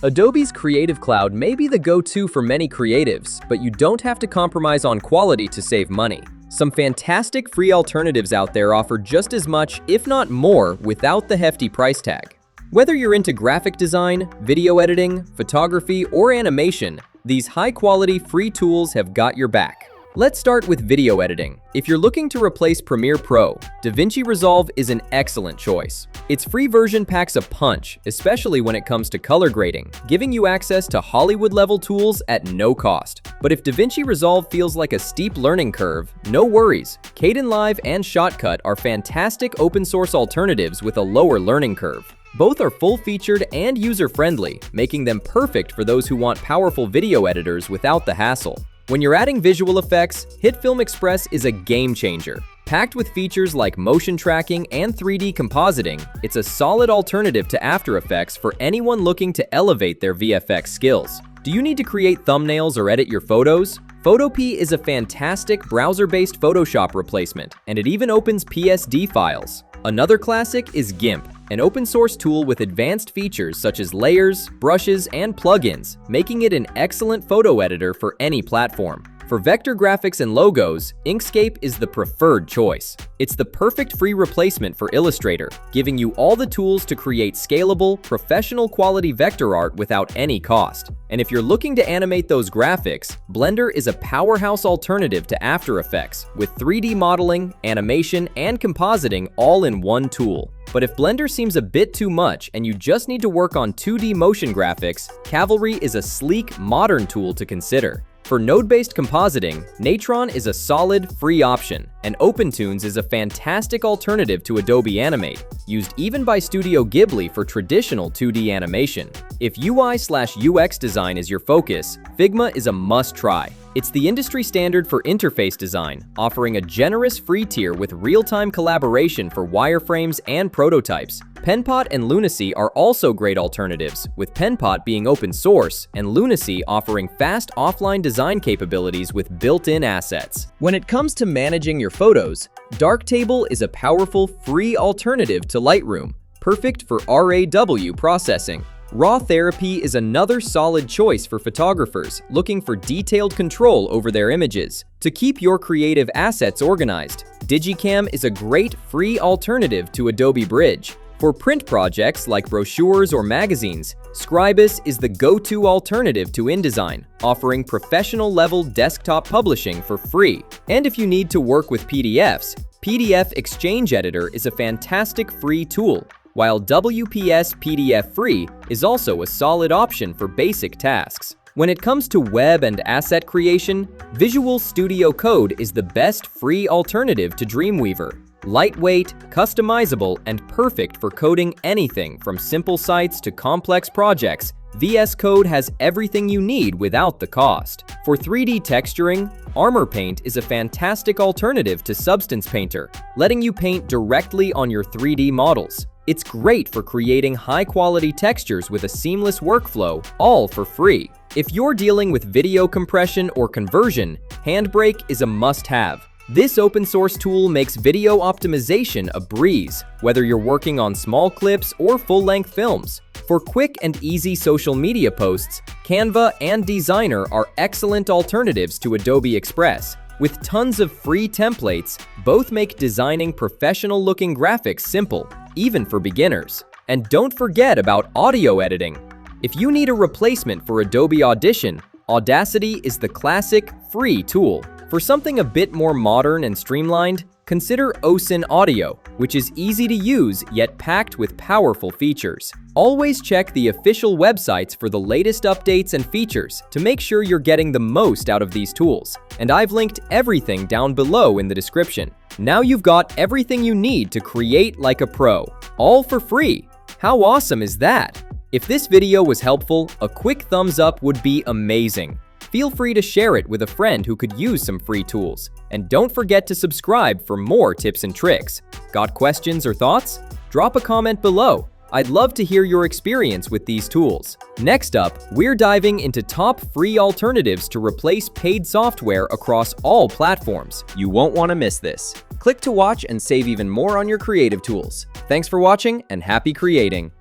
Adobe's Creative Cloud may be the go-to for many creatives, but you don't have to compromise on quality to save money. Some fantastic free alternatives out there offer just as much, if not more, without the hefty price tag. Whether you're into graphic design, video editing, photography, or animation, these high-quality free tools have got your back. Let's start with video editing. If you're looking to replace Premiere Pro, DaVinci Resolve is an excellent choice. Its free version packs a punch, especially when it comes to color grading, giving you access to Hollywood-level tools at no cost. But if DaVinci Resolve feels like a steep learning curve, no worries. Kdenlive and Shotcut are fantastic open-source alternatives with a lower learning curve. Both are full-featured and user-friendly, making them perfect for those who want powerful video editors without the hassle. When you're adding visual effects, HitFilm Express is a game changer. Packed with features like motion tracking and 3D compositing, it's a solid alternative to After Effects for anyone looking to elevate their VFX skills. Do you need to create thumbnails or edit your photos? Photopea is a fantastic browser-based Photoshop replacement, and it even opens PSD files. Another classic is GIMP, an open-source tool with advanced features such as layers, brushes, and plugins, making it an excellent photo editor for any platform. For vector graphics and logos, Inkscape is the preferred choice. It's the perfect free replacement for Illustrator, giving you all the tools to create scalable, professional-quality vector art without any cost. And if you're looking to animate those graphics, Blender is a powerhouse alternative to After Effects, with 3D modeling, animation, and compositing all in one tool. But if Blender seems a bit too much and you just need to work on 2D motion graphics, Cavalry is a sleek, modern tool to consider. For node-based compositing, Natron is a solid, free option, and OpenToonz is a fantastic alternative to Adobe Animate, used even by Studio Ghibli for traditional 2D animation. If UI/UX design is your focus, Figma is a must-try. It's the industry standard for interface design, offering a generous free tier with real-time collaboration for wireframes and prototypes. Penpot and Lunacy are also great alternatives, with Penpot being open source and Lunacy offering fast offline design capabilities with built-in assets. When it comes to managing your photos, Darktable is a powerful, free alternative to Lightroom, perfect for RAW processing. Raw Therapy is another solid choice for photographers looking for detailed control over their images. To keep your creative assets organized, Digicam is a great free alternative to Adobe Bridge. For print projects like brochures or magazines, Scribus is the go-to alternative to InDesign, offering professional-level desktop publishing for free. And if you need to work with PDFs, PDF Exchange Editor is a fantastic free tool, while WPS PDF Free is also a solid option for basic tasks. When it comes to web and asset creation, Visual Studio Code is the best free alternative to Dreamweaver. Lightweight, customizable, and perfect for coding anything from simple sites to complex projects, VS Code has everything you need without the cost. For 3D texturing, Armor Paint is a fantastic alternative to Substance Painter, letting you paint directly on your 3D models. It's great for creating high-quality textures with a seamless workflow, all for free. If you're dealing with video compression or conversion, Handbrake is a must-have. This open-source tool makes video optimization a breeze, whether you're working on small clips or full-length films. For quick and easy social media posts, Canva and Designer are excellent alternatives to Adobe Express. With tons of free templates, both make designing professional-looking graphics simple, even for beginners. And don't forget about audio editing. If you need a replacement for Adobe Audition, Audacity is the classic, free tool. For something a bit more modern and streamlined, consider OSIN Audio, which is easy to use yet packed with powerful features. Always check the official websites for the latest updates and features to make sure you're getting the most out of these tools. And I've linked everything down below in the description. Now you've got everything you need to create like a pro, all for free. How awesome is that? If this video was helpful, a quick thumbs up would be amazing. Feel free to share it with a friend who could use some free tools. And don't forget to subscribe for more tips and tricks. Got questions or thoughts? Drop a comment below. I'd love to hear your experience with these tools. Next up, we're diving into top free alternatives to replace paid software across all platforms. You won't want to miss this. Click to watch and save even more on your creative tools. Thanks for watching and happy creating!